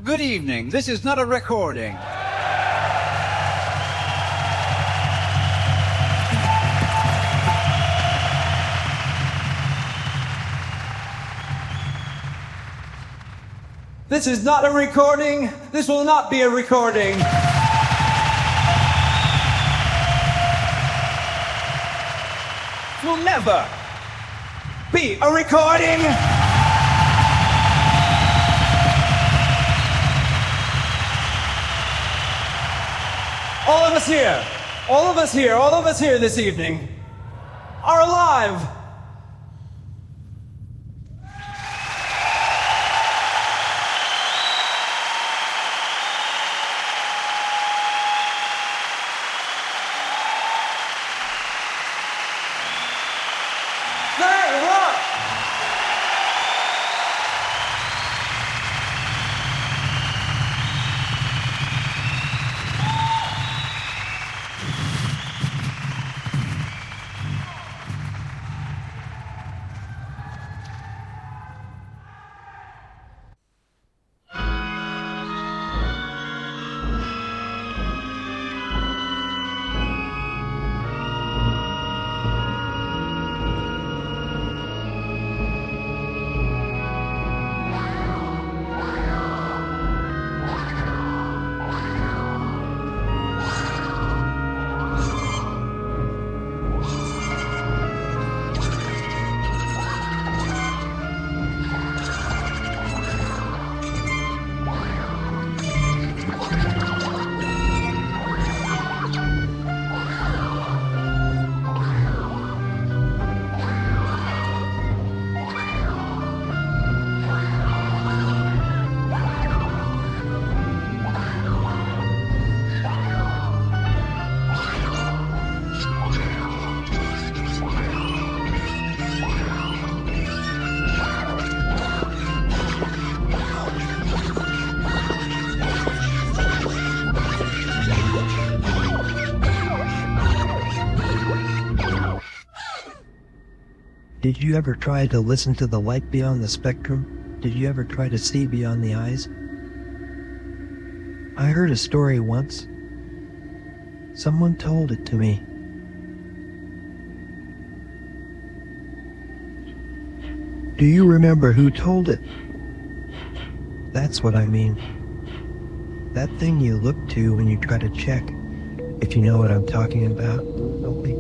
Good evening. This is not a recording. This is not a recording. This will not be a recording. It will never be a recording. All of us here this evening are alive. Did you ever try to listen to the light beyond the spectrum? Did you ever try to see beyond the eyes? I heard a story once. Someone told it to me. Do you remember who told it? That's what I mean. That thing you look to when you try to check, if you know what I'm talking about. Okay.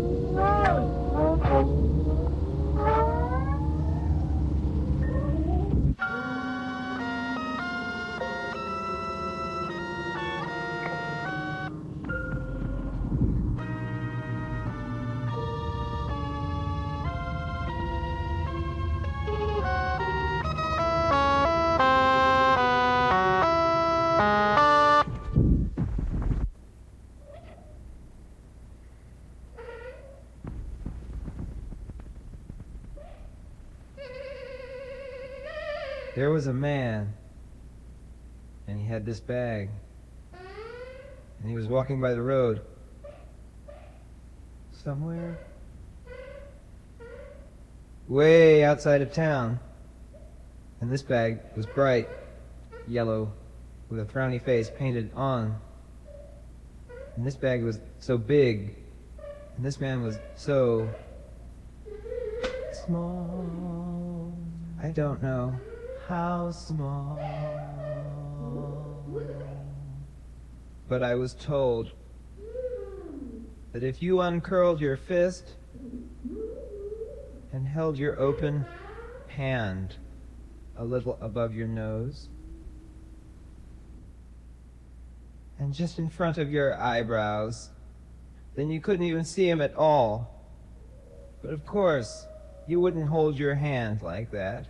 There was a man, and he had this bag, and he was walking by the road, somewhere, way outside of town, and this bag was bright yellow, with a frowny face painted on, and this bag was so big, and this man was so small. I don't know how small, but I was told that if you uncurled your fist and held your open hand a little above your nose and just in front of your eyebrows, then you couldn't even see him at all. But of course, you wouldn't hold your hand like that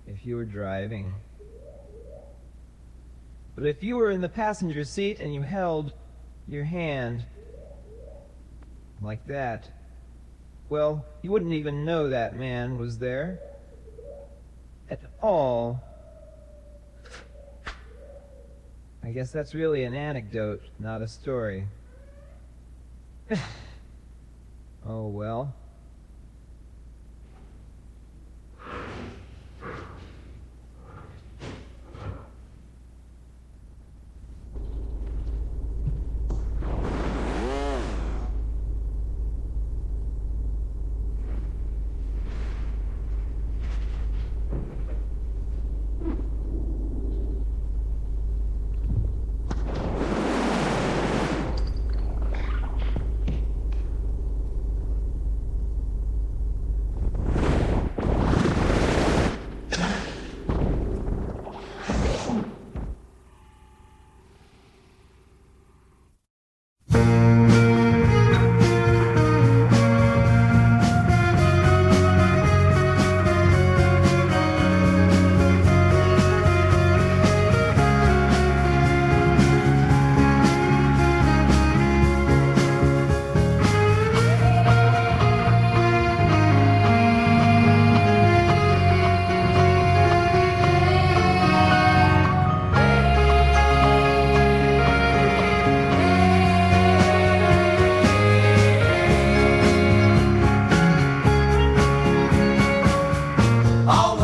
if you were driving. But if you were in the passenger seat and you held your hand like that, well, you wouldn't even know that man was there at all. I guess that's really an anecdote, not a story. Oh well.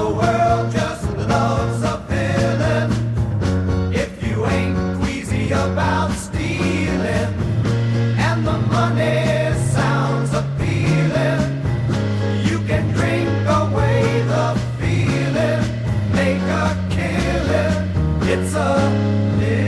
the world just loves a villain. If you ain't queasy about stealing, and the money sounds appealing, you can drink away the feeling, make a killing. It's a living.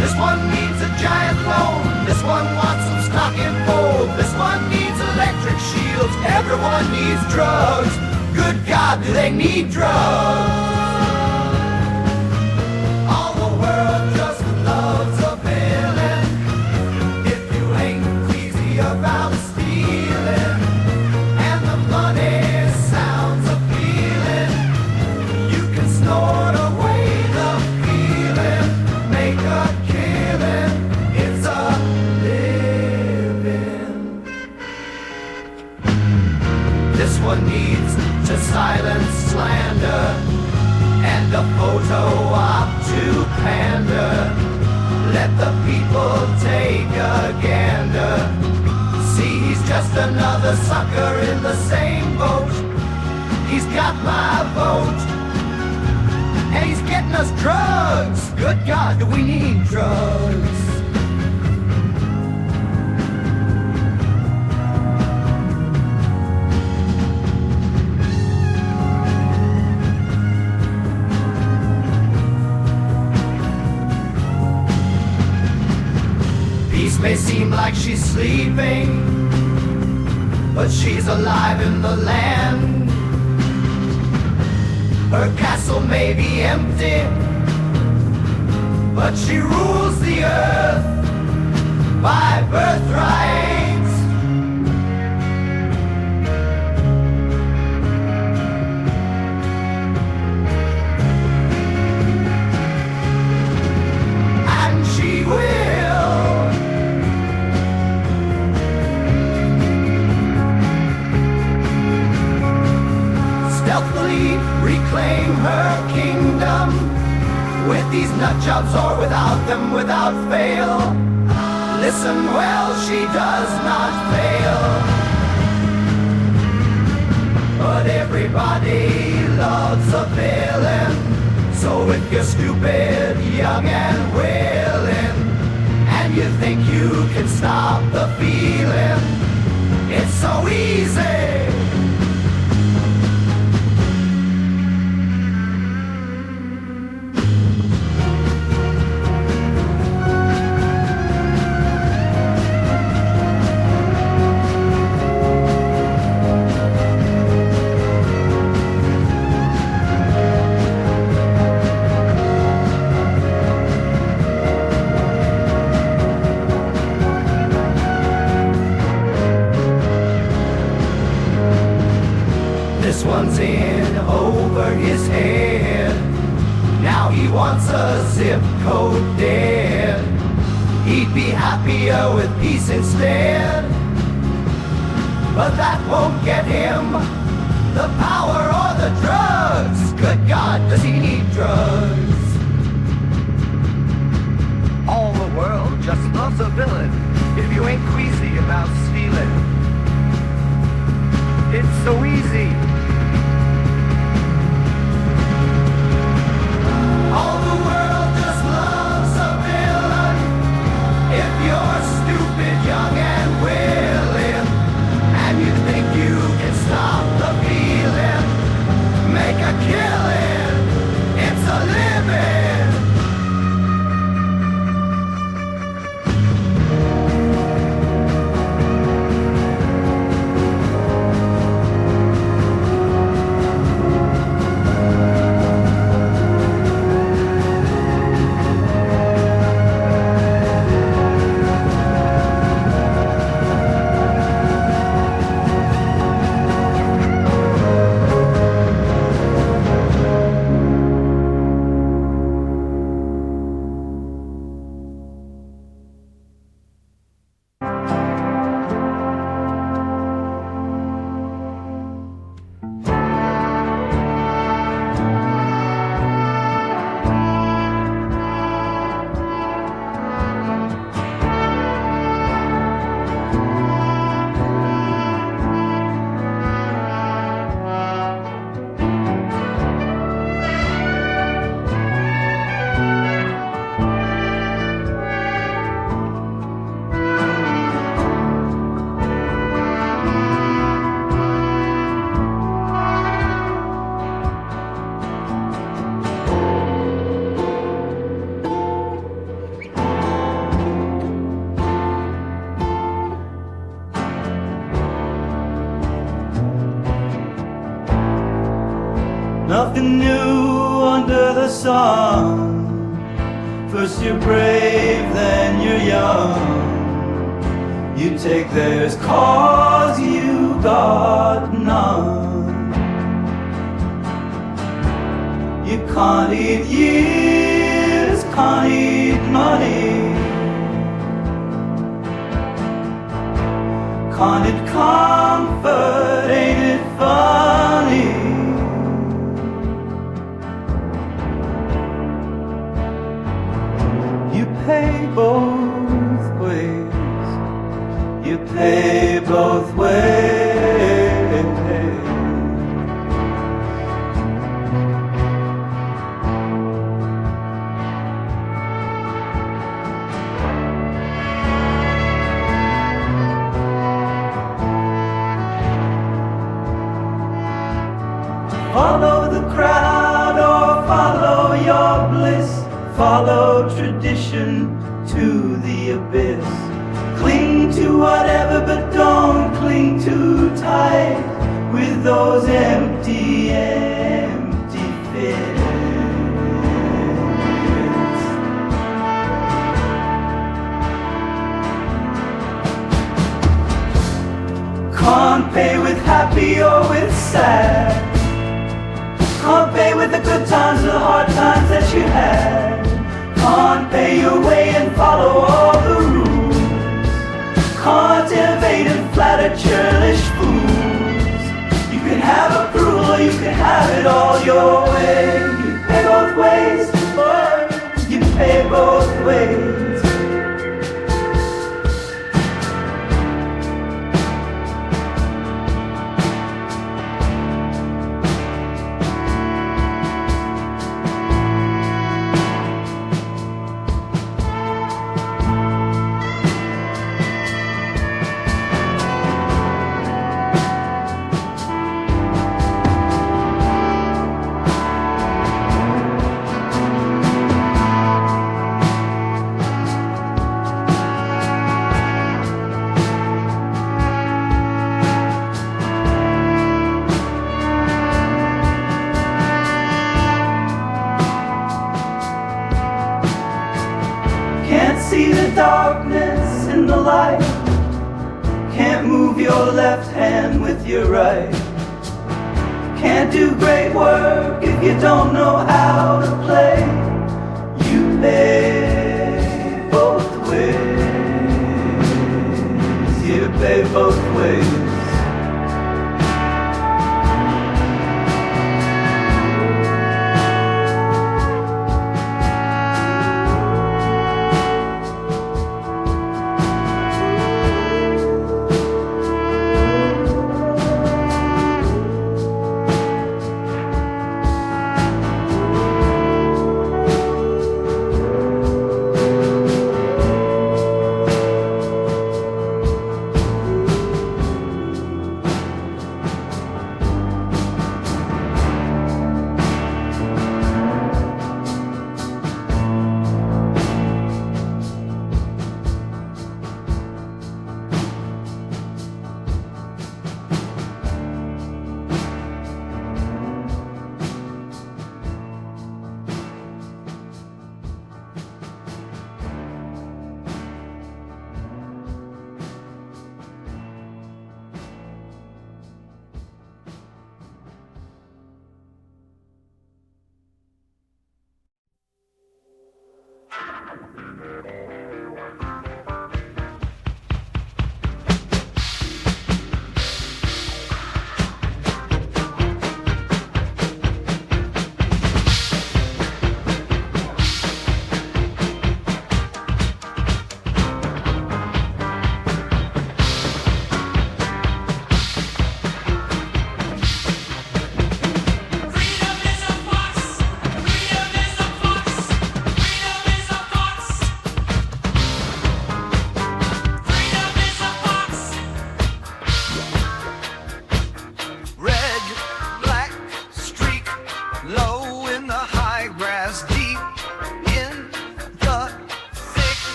This one needs a giant loan. This one wants some stock and fold. This one needs electric shields. Everyone needs drugs. Good God, do they need drugs? All the world just loves a villain. If you ain't queasy about stealing, and the money sounds appealing, you can snort away the feeling, make a killing. It's a living. This one needs to silence slander, and a photo op to pander. Let the people take a gander. See, he's just another sucker in the same boat. He's got my vote, and he's getting us drugs. Good God, do we need drugs? Peace may seem like she's sleeping, but she's alive in the land. Her castle may be empty, but she rules the earth by birthright. And she will stealthily reclaim her kingdom, with these nut jobs or without them, without fail. Listen well, she does not fail. But everybody loves a villain, so if you're stupid, young and willing, and you think you can stop the feeling, it's so easy. This one's in over his head. Now he wants a zip code dead. He'd be happier with peace instead, but that won't get him the power or the drugs. Good God, does he need drugs? All the world just loves a villain. If you ain't queasy about stealing, it's so easy. All the world just loves a villain. If you're stupid, young and willing, and you think you can stop the feeling, make a killing. It's a living. song. First you're brave, then you're young. You take theirs 'cause you got none. You can't eat years, can't eat money. Can't it comfort, ain't it funny? You pay both ways. You pay both ways. Follow the crowd or follow your bliss. Follow tradition to the abyss. Cling to whatever, but don't cling too tight with those empty, empty fits. Can't pay with happy or with sad. Can't pay with the good times or the hard times that you had. Can't pay your way and follow all the rules. Can't innovate and flatter churlish fools. You can have approval or you can have it all your way. You pay both ways, boy. You pay both ways. See the darkness in the light. Can't move your left hand with your right. Can't do great work if you don't know how to play. You pay both ways. You pay both ways.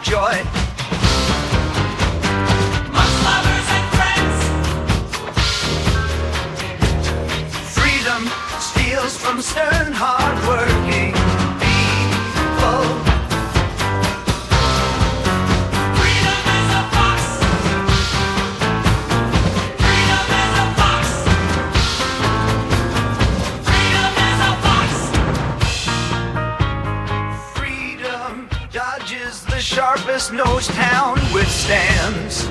joy. Much lovers and friends. Freedom steals from stern, hard-working people. Freedom is a fox. Freedom is a fox. Freedom is a fox. Freedom dodges the sharpest nose town withstands.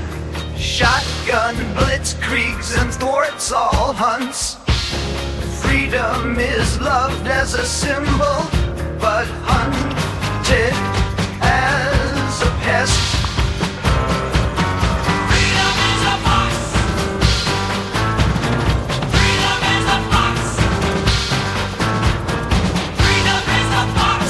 Shotgun blitzkriegs and thwarts all hunts. Freedom is loved as a symbol, but hunted as a pest. Freedom is a fox. Freedom is a fox. Freedom is a fox.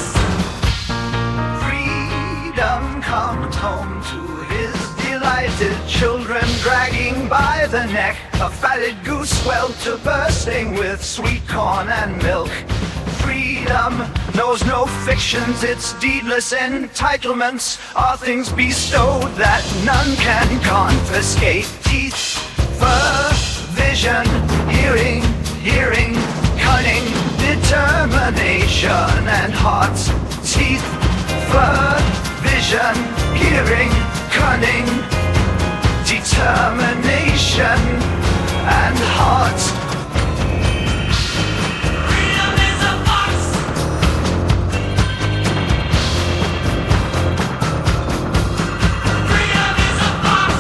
Freedom comes home to his delighted children, dragging by the neck a fatted goose swelled to bursting with sweet corn and milk. Freedom knows no fictions, its deedless entitlements are things bestowed that none can confiscate. Teeth, fur, vision, hearing, cunning, determination, and hearts. Teeth, fur, vision, hearing, cunning, determination, and hearts. Freedom is a fox. Freedom is a fox.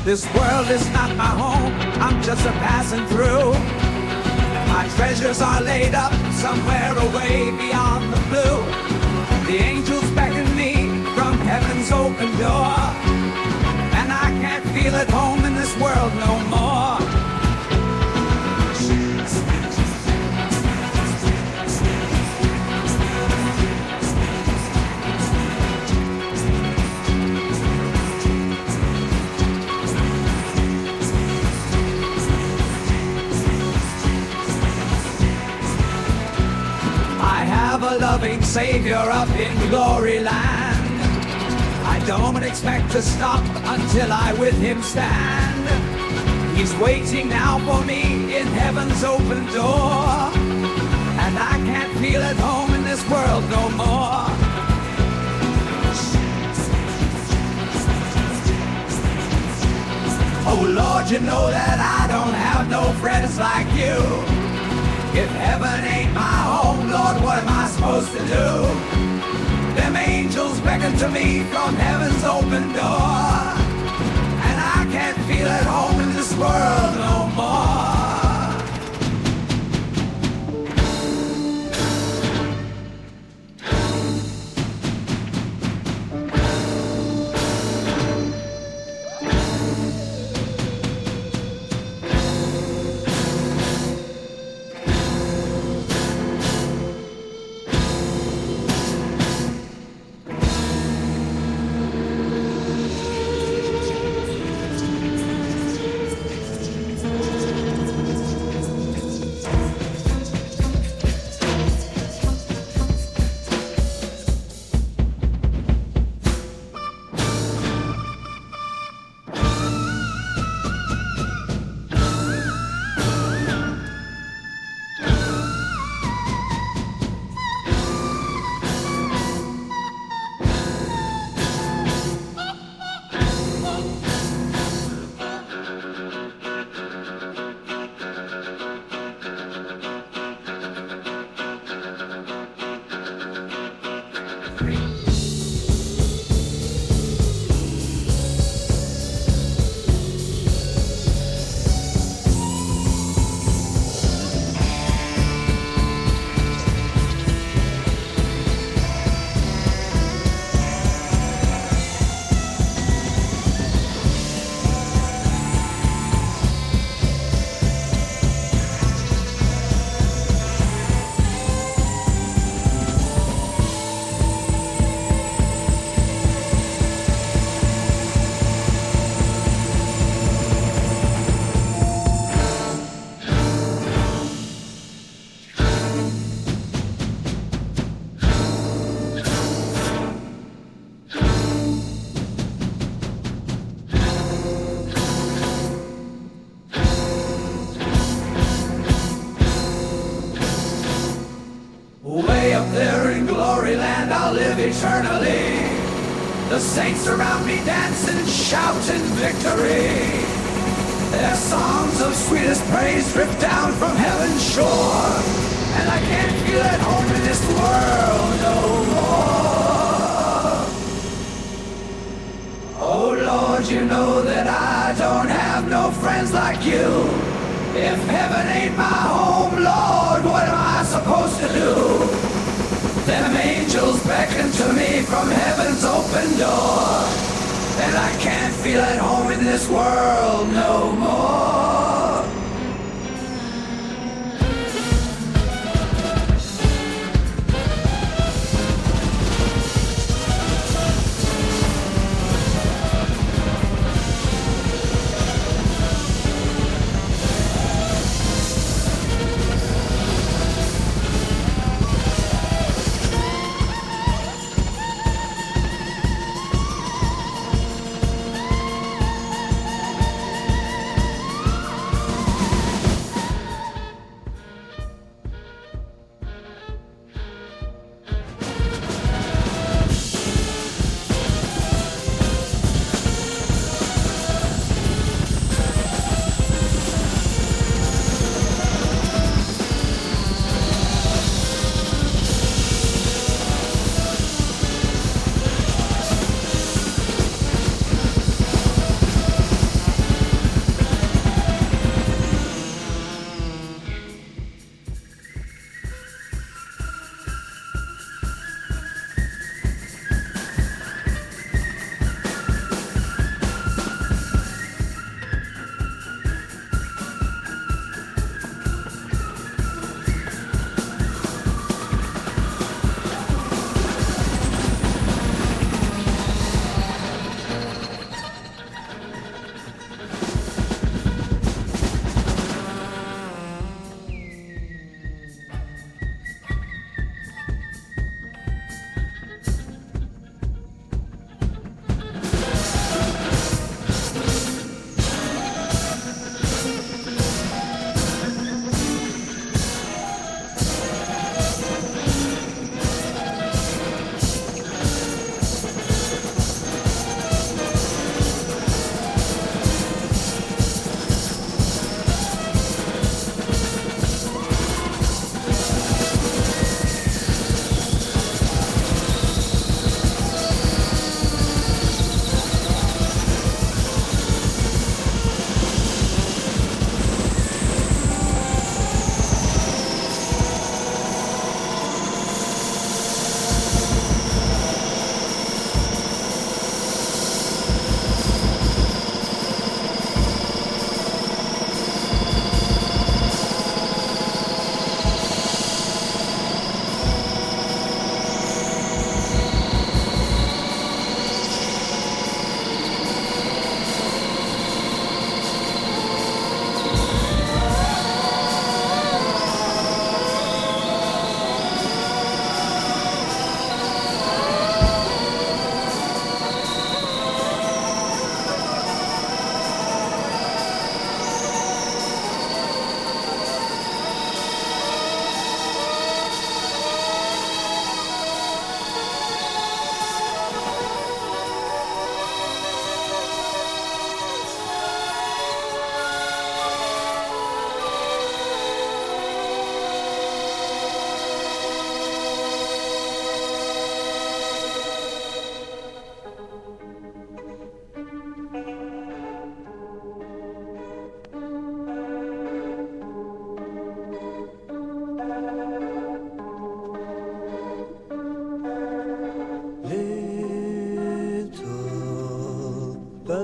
This world is not my home, I'm just a passing through. My treasures are laid up somewhere away beyond the blue. The angels beckon me from heaven's open door, and I can't feel at home in this world no more. A loving Savior up in glory land. I don't expect to stop until I with him stand. He's waiting now for me in heaven's open door, and I can't feel at home in this world no more. Oh Lord, you know that I don't have no friends like you. If heaven ain't my home, Lord, what am I supposed to do? Them angels beckon to me from heaven's open door, can't feel at home in this world no more. Way up there in glory land, I'll live eternally. The saints surround me dancing, shouting victory. Their songs of sweetest praise drip down from heaven's shore, and I can't feel at home in this world no more. Oh Lord, you know that I don't have no friends like you. If heaven ain't my home, Lord, what am I supposed to do? Them angels beckon to me from heaven's open door, and I can't feel at home in this world no more.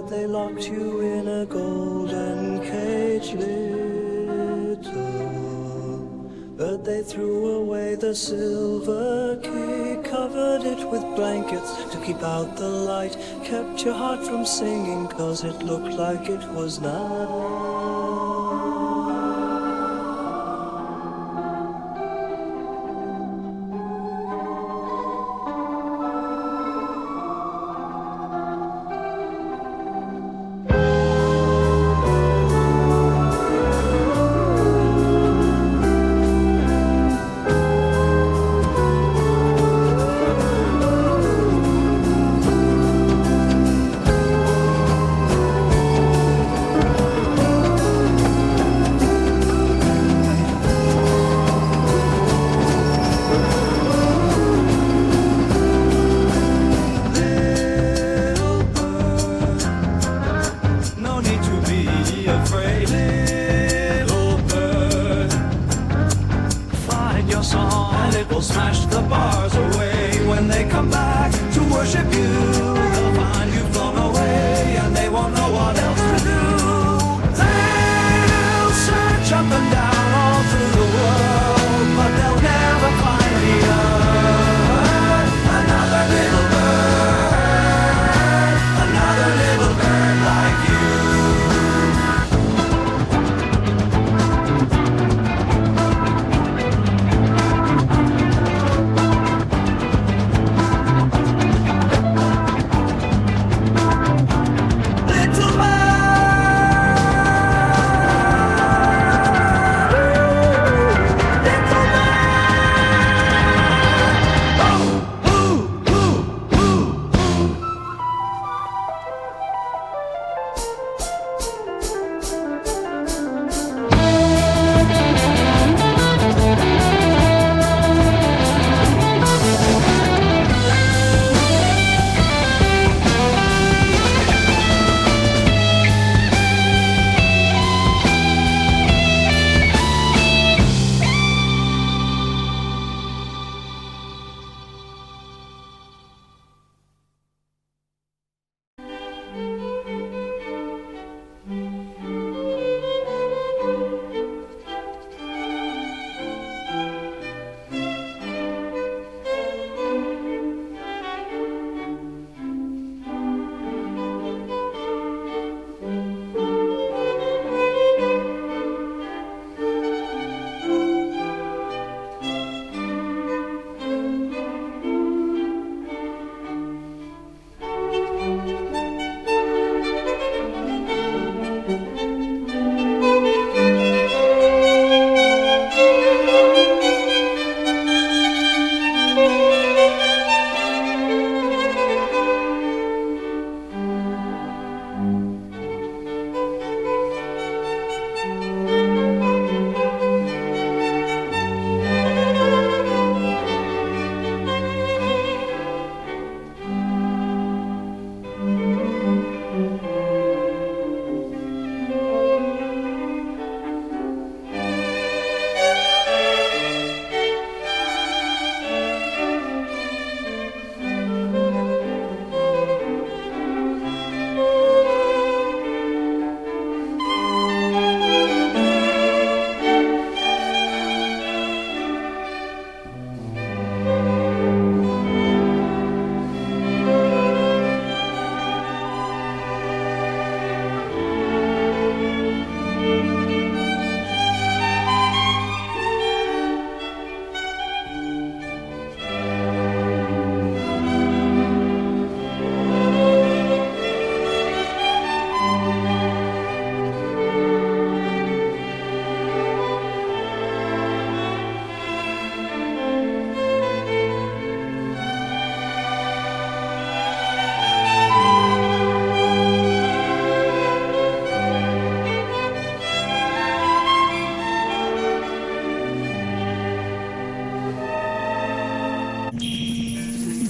but they locked you in a golden cage, little. But they threw away the silver key, covered it with blankets to keep out the light, kept your heart from singing 'cause it looked like it was night.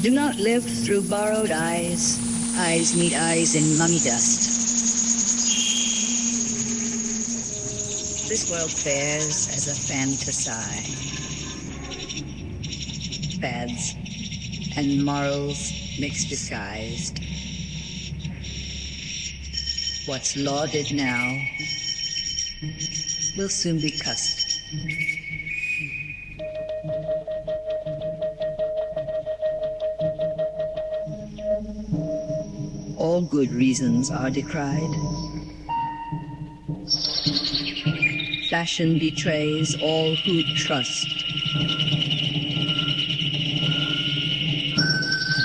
Do not live through borrowed eyes. Eyes meet eyes in mummy dust. This world fares as a fantasy. Fads and morals mixed disguised. What's lauded now will soon be cussed. All good reasons are decried. Fashion betrays all who trust.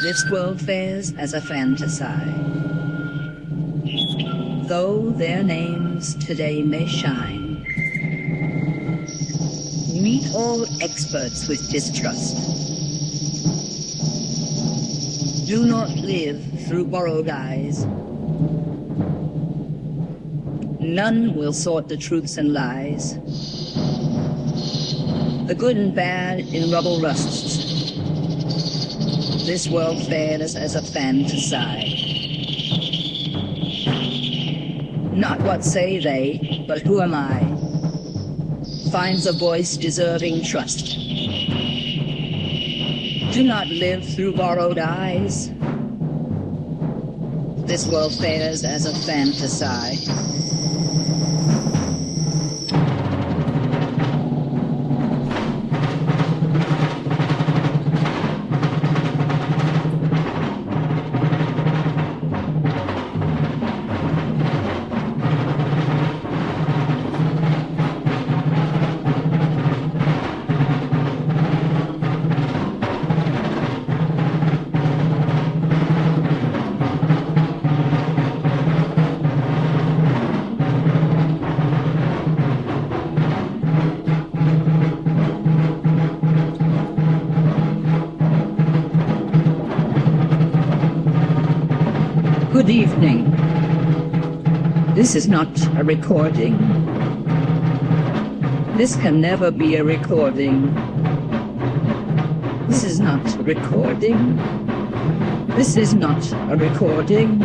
This world fares as a fantasy. Though their names today may shine, meet all experts with distrust. Do not live through borrowed eyes. None will sort the truths and lies. The good and bad in rubble rusts. This world fares as a fantasy. Not what say they, but who am I, finds a voice deserving trust. Do not live through borrowed eyes. This world fares as a fantasy. Good evening. This is not a recording. This can never be a recording. This is not a recording. This is not a recording.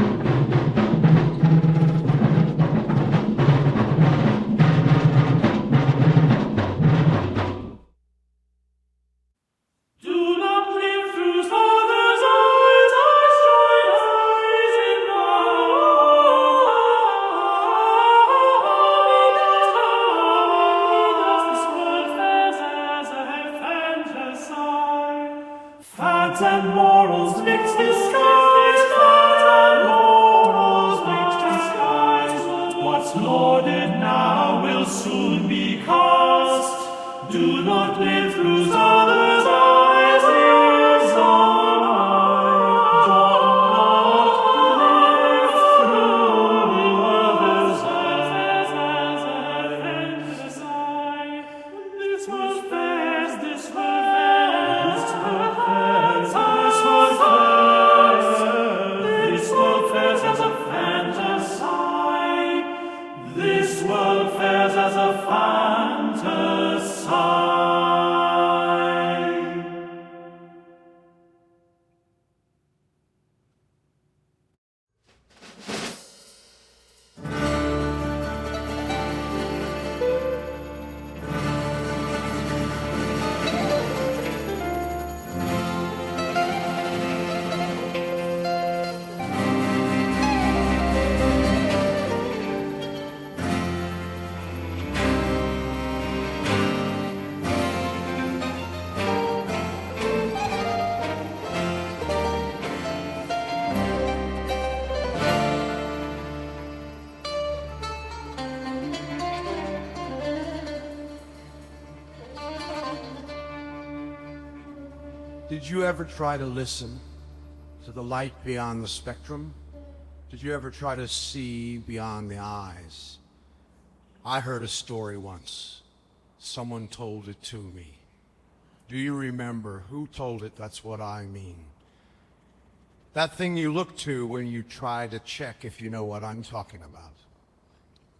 Did you ever try to listen to the light beyond the spectrum? Did you ever try to see beyond the eyes? I heard a story once. Someone told it to me. Do you remember who told it? That's what I mean. That thing you look to when you try to check if you know what I'm talking about.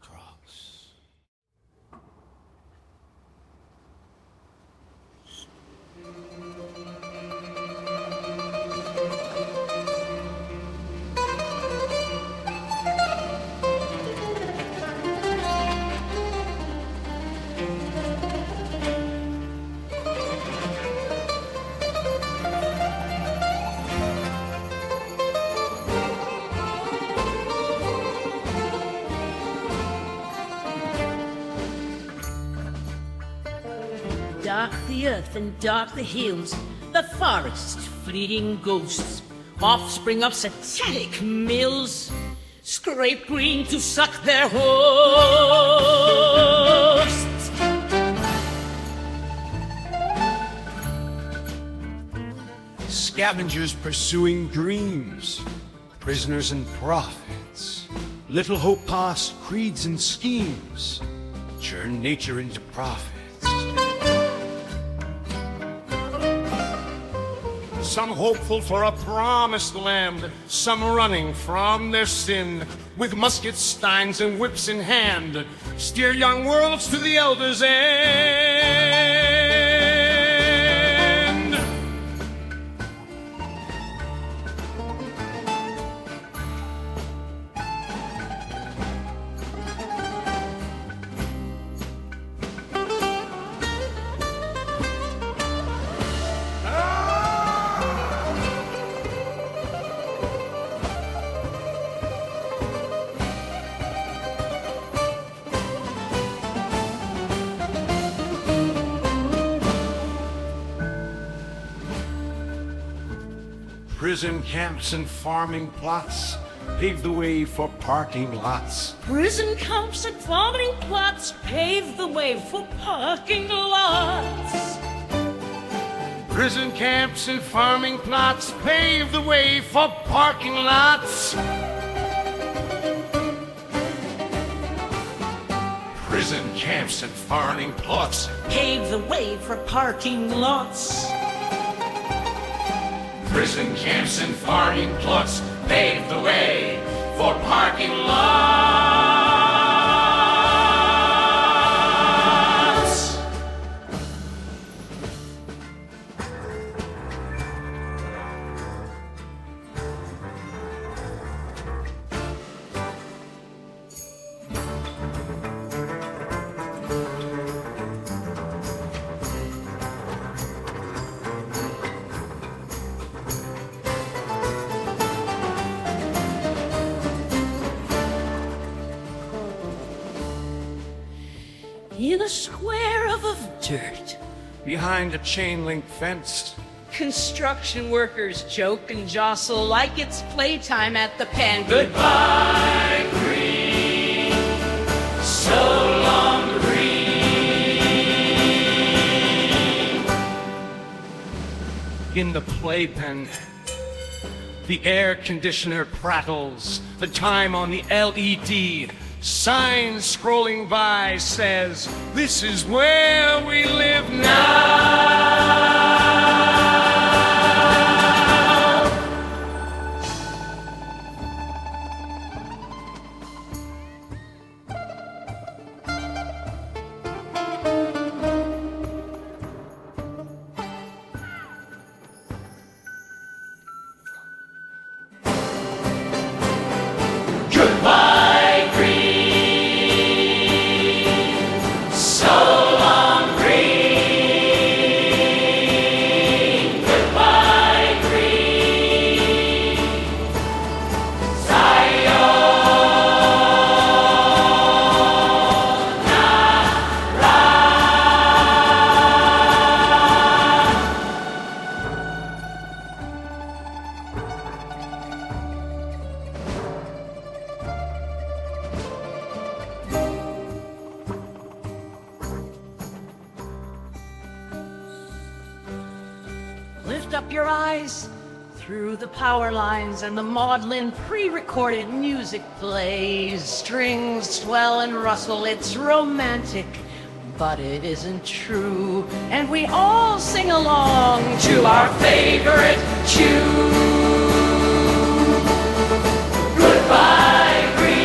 Cross. Dark the earth and dark the hills, the forest, fleeting ghosts, offspring of satanic mills, scrape green to suck their hosts. Scavengers pursuing dreams, prisoners and prophets, little hope past creeds and schemes, churn nature into profits. Some hopeful for a promised land, some running from their sin, with muskets, steins, and whips in hand, steer young worlds to the elder's end. Prison camps and farming plots pave the way for parking lots. Prison camps and farming plots pave the way for parking lots. Prison camps and farming plots pave the way for parking lots. Prison camps and farming plots Pave the way for parking lots. Prison camps and farming plots pave the way for parking lots. In a square of dirt, Behind a chain link fence, construction workers joke and jostle like it's playtime at the pen. Goodbye, green. So long, green. in the playpen, the air conditioner prattles, the time on the LED, sign scrolling by says, this is where we live now. Goodbye, green. So long, green. Goodbye, green. Lift up your eyes through the power lines and the maudlin pre-recorded music plays. Strings swell and rustle, it's romantic, but it isn't true. And we all sing along to our favorite tune. Goodbye, green.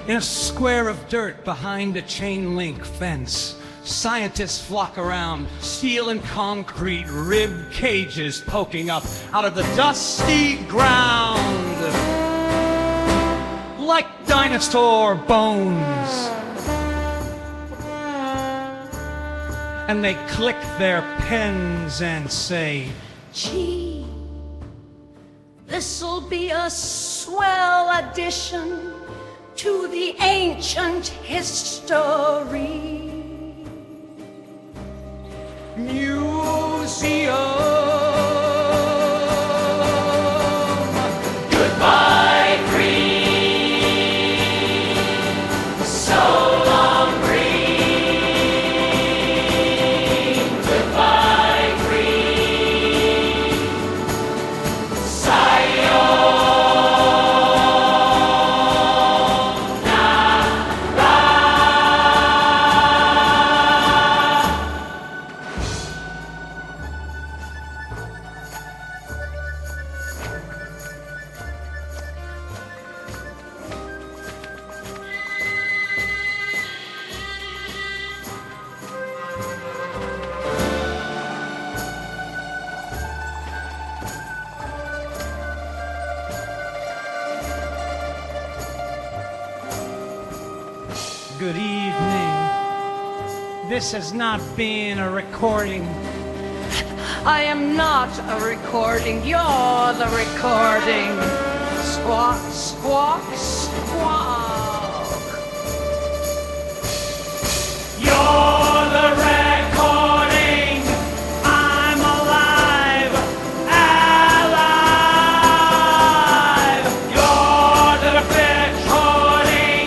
In a square of dirt behind a chain link fence, scientists flock around, steel and concrete rib cages poking up out of the dusty ground like dinosaur bones. And they click their pens and say, Gee, This'll be a swell addition to the ancient history museum. Goodbye, green. So long, green. Goodbye, green. Good evening. This has not been a recording. I am not a recording, you're the recording. Squawk, squawk, squawk. You're the recording. I'm alive, alive. You're the recording.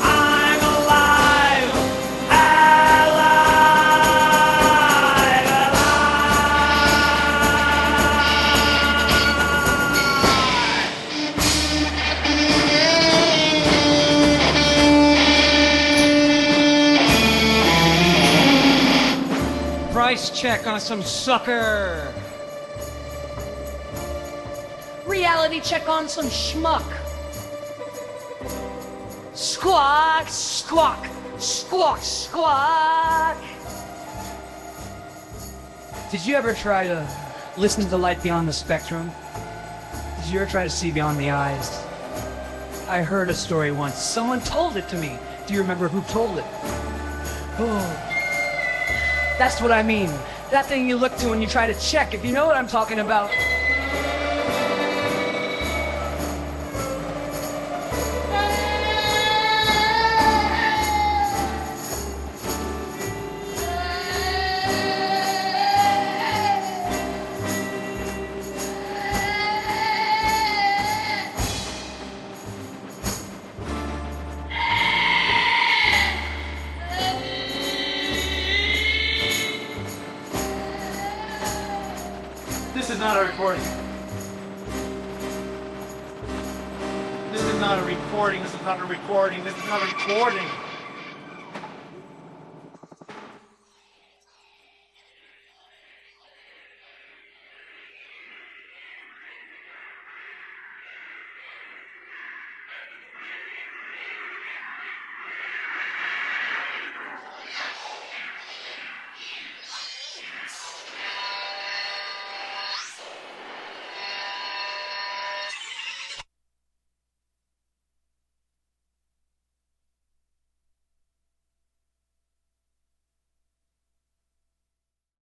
I'm alive, alive, alive. Price check on some sucker. Reality check on some schmuck. Squawk, squawk, squawk, squawk. Did you ever try to listen to the light beyond the spectrum? Did you ever try to see beyond the eyes? I heard a story once. Someone told it to me. Do you remember who told it? Oh, that's what I mean. That thing you look to when you try to check, if you know what I'm talking about. This is not a recording. This is not a recording. This is not a recording. This is not a recording.